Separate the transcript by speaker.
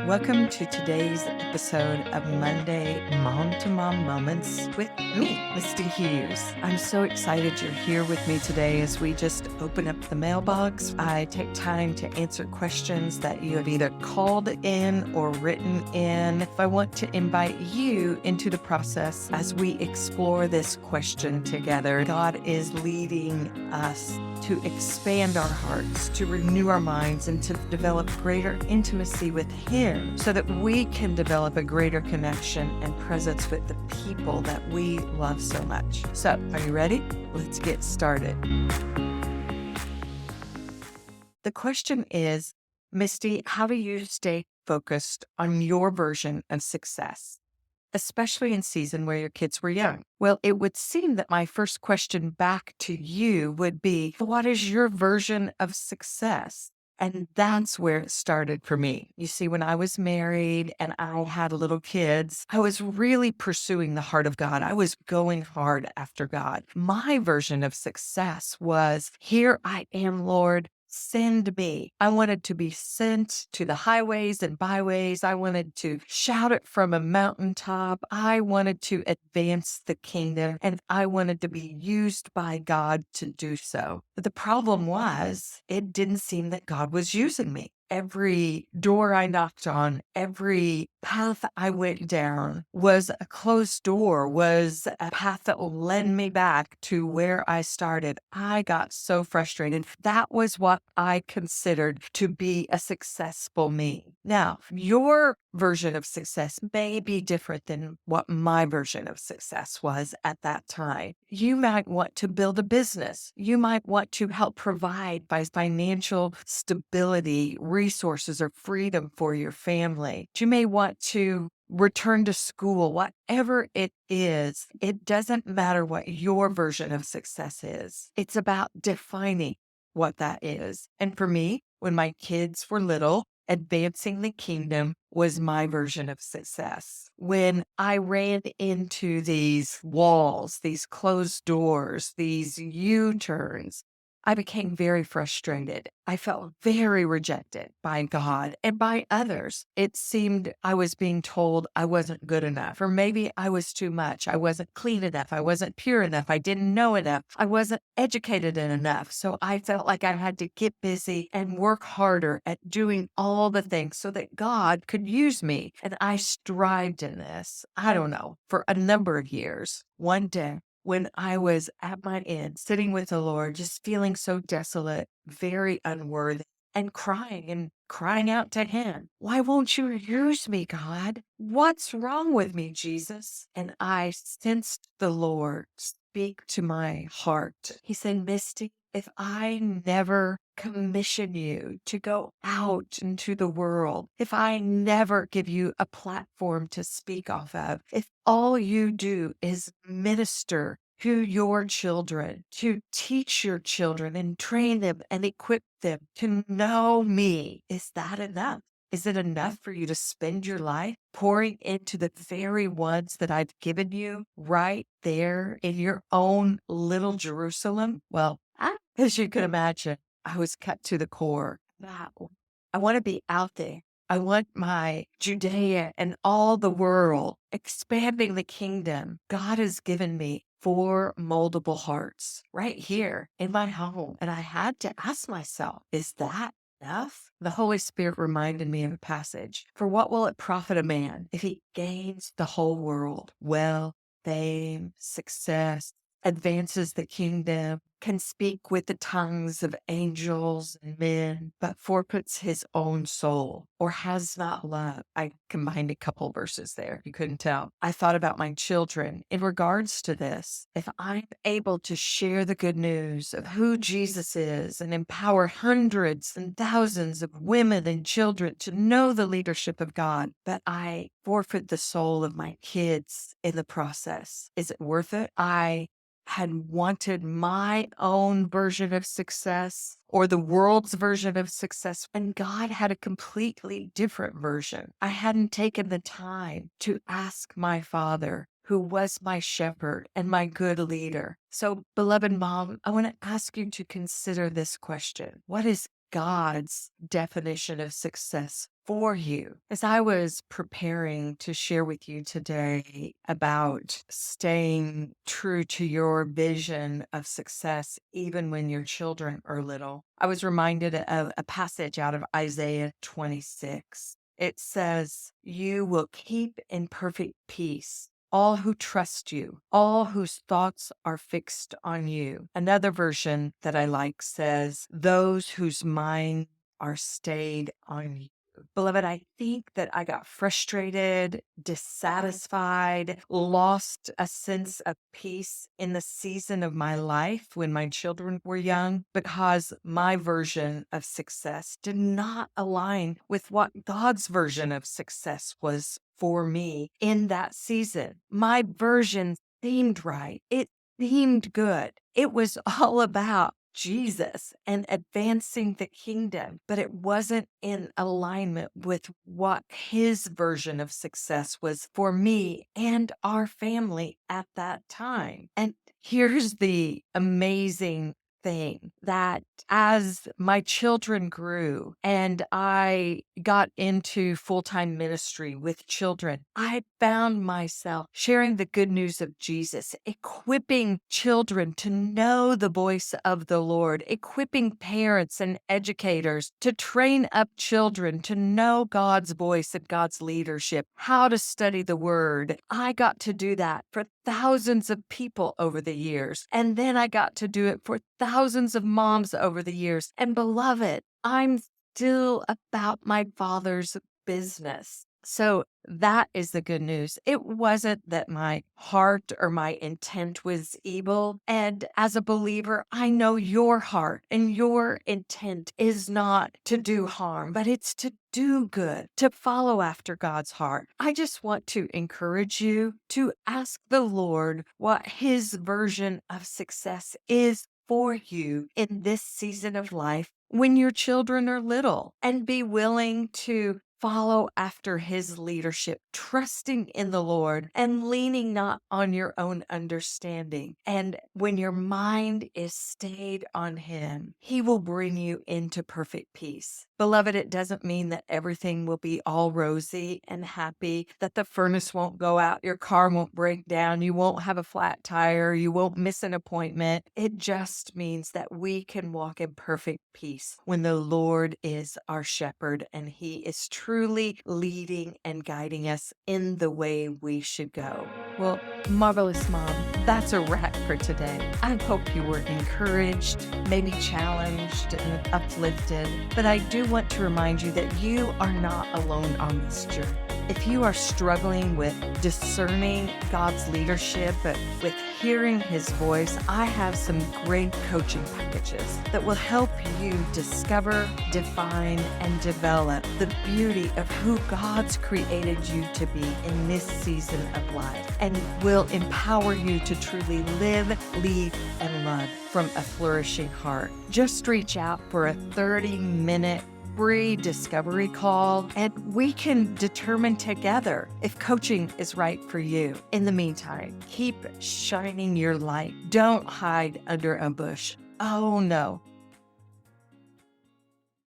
Speaker 1: Welcome to today's episode of Monday Mom to Mom Moments with me, Misty Hughes. I'm so excited you're here with me today as we just open up the mailbox. I take time to answer questions that you have either called in or written in. I want to invite you into the process as we explore this question together. God is leading us to expand our hearts, to renew our minds, and to develop greater intimacy with Him so that we can develop a greater connection and presence with the people that we love so much. So, are you ready? Let's get started. The question is, Misty, how do you stay focused on your version of success, especially in season where your kids were young? Well, it would seem that my first question back to you would be, what is your version of success? And that's where it started for me. You see, when I was married and I had little kids, I was really pursuing the heart of God. I was going hard after God. My version of success was, here I am, Lord. Send me. I wanted to be sent to the highways and byways. I wanted to shout it from a mountaintop. I wanted to advance the kingdom and I wanted to be used by God to do so. But the problem was, it didn't seem that God was using me. Every door I knocked on, every path I went down was a closed door, was a path that led me back to where I started. I got so frustrated. That was what I considered to be a successful me. Now, your version of success may be different than what my version of success was at that time. You might want to build a business. You might want to help provide by financial stability, resources, or freedom for your family. You may want to return to school, whatever it is. It doesn't matter what your version of success is. It's about defining what that is. And for me, when my kids were little, advancing the kingdom was my version of success. When I ran into these walls, these closed doors, these U-turns, I became very frustrated. I felt very rejected by God and by others. It seemed I was being told I wasn't good enough, or maybe I was too much. I wasn't clean enough. I wasn't pure enough. I didn't know enough. I wasn't educated enough. So I felt like I had to get busy and work harder at doing all the things so that God could use me. And I strived in this, I don't know, for a number of years. One day, when I was at my end, sitting with the Lord, just feeling so desolate, very unworthy, and crying out to Him, why won't you use me, God? What's wrong with me, Jesus? And I sensed the Lord speak to my heart. He said, Misty, if I never commission you to go out into the world, if I never give you a platform to speak off of, if all you do is minister to your children, to teach your children and train them and equip them to know me, is that enough? Is it enough for you to spend your life pouring into the very ones that I've given you right there in your own little Jerusalem? Well, as you can imagine, I was cut to the core. Wow. I want to be out there. I want my Judea and all the world expanding the kingdom. God has given me 4 moldable hearts right here in my home. And I had to ask myself, is that enough? The Holy Spirit reminded me of a passage. For what will it profit a man if he gains the whole world? Wealth, fame, success, advances the kingdom, can speak with the tongues of angels and men, but forfeits his own soul or has not love. I combined a couple verses there. You couldn't tell. I thought about my children in regards to this. If I'm able to share the good news of who Jesus is and empower hundreds and thousands of women and children to know the leadership of God, but I forfeit the soul of my kids in the process, is it worth it? I had wanted my own version of success or the world's version of success, and God had a completely different version. I hadn't taken the time to ask my Father, who was my shepherd and my good leader. So, beloved mom, I want to ask you to consider this question. What is God's definition of success for you. As I was preparing to share with you today about staying true to your vision of success, even when your children are little, I was reminded of a passage out of Isaiah 26. It says, "You will keep in perfect peace all who trust you, all whose thoughts are fixed on you." Another version that I like says, "Those whose minds are stayed on you." Beloved, I think that I got frustrated, dissatisfied, lost a sense of peace in the season of my life when my children were young because my version of success did not align with what God's version of success was for me in that season. My version seemed right. It seemed good. It was all about Jesus and advancing the kingdom, but it wasn't in alignment with what his version of success was for me and our family at that time. And here's the amazing thing that as my children grew and I got into full-time ministry with children, I found myself sharing the good news of Jesus, equipping children to know the voice of the Lord, equipping parents and educators to train up children to know God's voice and God's leadership, how to study the word. I got to do that for thousands of people over the years. And then I got to do it for thousands of moms over the years. And beloved, I'm still about my Father's business. So that is the good news. It wasn't that my heart or my intent was evil. And as a believer, I know your heart and your intent is not to do harm, but it's to do good, to follow after God's heart. I just want to encourage you to ask the Lord what his version of success is for you in this season of life when your children are little, and be willing to follow after his leadership, trusting in the Lord and leaning not on your own understanding. And when your mind is stayed on him, he will bring you into perfect peace. Beloved, it doesn't mean that everything will be all rosy and happy, that the furnace won't go out, your car won't break down, you won't have a flat tire, you won't miss an appointment. It just means that we can walk in perfect peace when the Lord is our shepherd and he is truly leading and guiding us in the way we should go. Well, marvelous mom, that's a wrap for today. I hope you were encouraged, maybe challenged and uplifted, but I do want to remind you that you are not alone on this journey. If you are struggling with discerning God's leadership, but with hearing his voice, I have some great coaching packages that will help you discover, define, and develop the beauty of who God's created you to be in this season of life, and will empower you to truly live, lead, and love from a flourishing heart. Just reach out for a 30-minute free discovery call, and we can determine together if coaching is right for you. In the meantime, keep shining your light. Don't hide under a bush. Oh no,